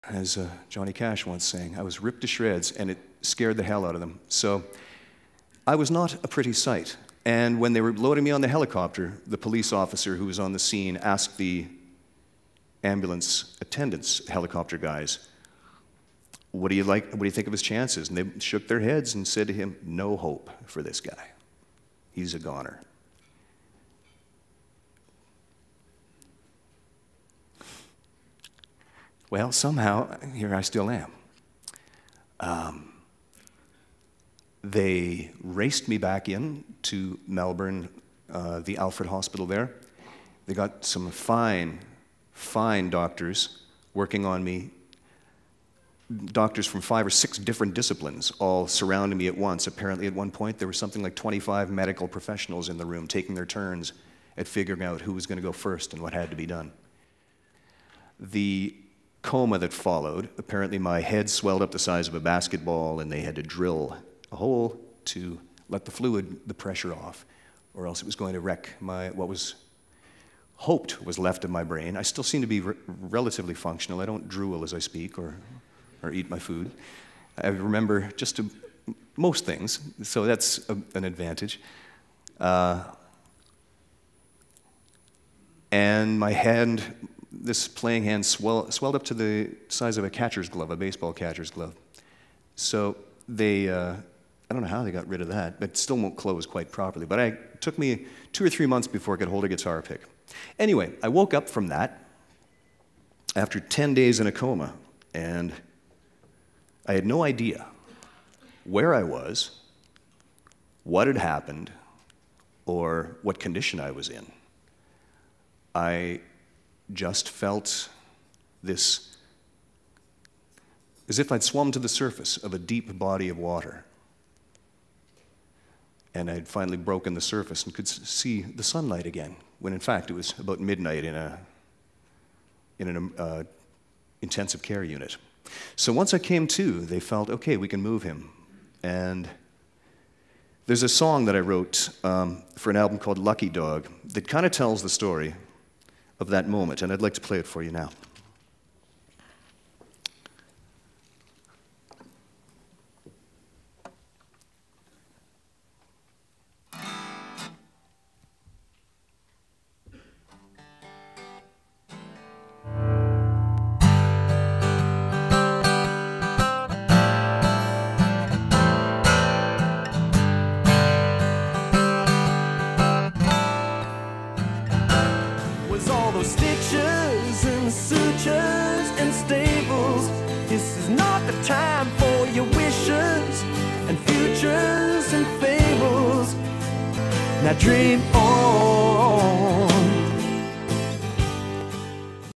as Johnny Cash once sang, I was ripped to shreds, and it scared the hell out of them. So I was not a pretty sight. And when they were loading me on the helicopter, the police officer who was on the scene asked the ambulance attendants, helicopter guys, what do you think of his chances? And they shook their heads and said to him, no hope for this guy. He's a goner. Well, somehow, here I still am. They raced me back in to Melbourne, the Alfred Hospital there. They got some fine doctors working on me. Doctors from 5 or 6 different disciplines all surrounding me at once. Apparently at one point there were something like 25 medical professionals in the room taking their turns at figuring out who was going to go first and what had to be done. The coma that followed, apparently my head swelled up the size of a basketball and they had to drill a hole to let the pressure off, or else it was going to wreck what was hoped was left of my brain. I still seem to be relatively functional. I don't drool as I speak or eat my food. I remember just most things, so that's an advantage. And my hand, this playing hand swelled up to the size of a catcher's glove, a baseball catcher's glove. So they, I don't know how they got rid of that, but it still won't close quite properly. But it took me 2 or 3 months before I could hold a guitar pick. Anyway, I woke up from that after 10 days in a coma, and I had no idea where I was, what had happened, or what condition I was in. I just felt this, as if I'd swum to the surface of a deep body of water. And I'd finally broken the surface and could see the sunlight again, when in fact it was about midnight in an intensive care unit. So once I came to, they felt, okay, we can move him. And there's a song that I wrote for an album called Lucky Dog that kind of tells the story of that moment, and I'd like to play it for you now. Stitches and sutures and staples. This is not the time for your wishes and futures and fables. Now dream on.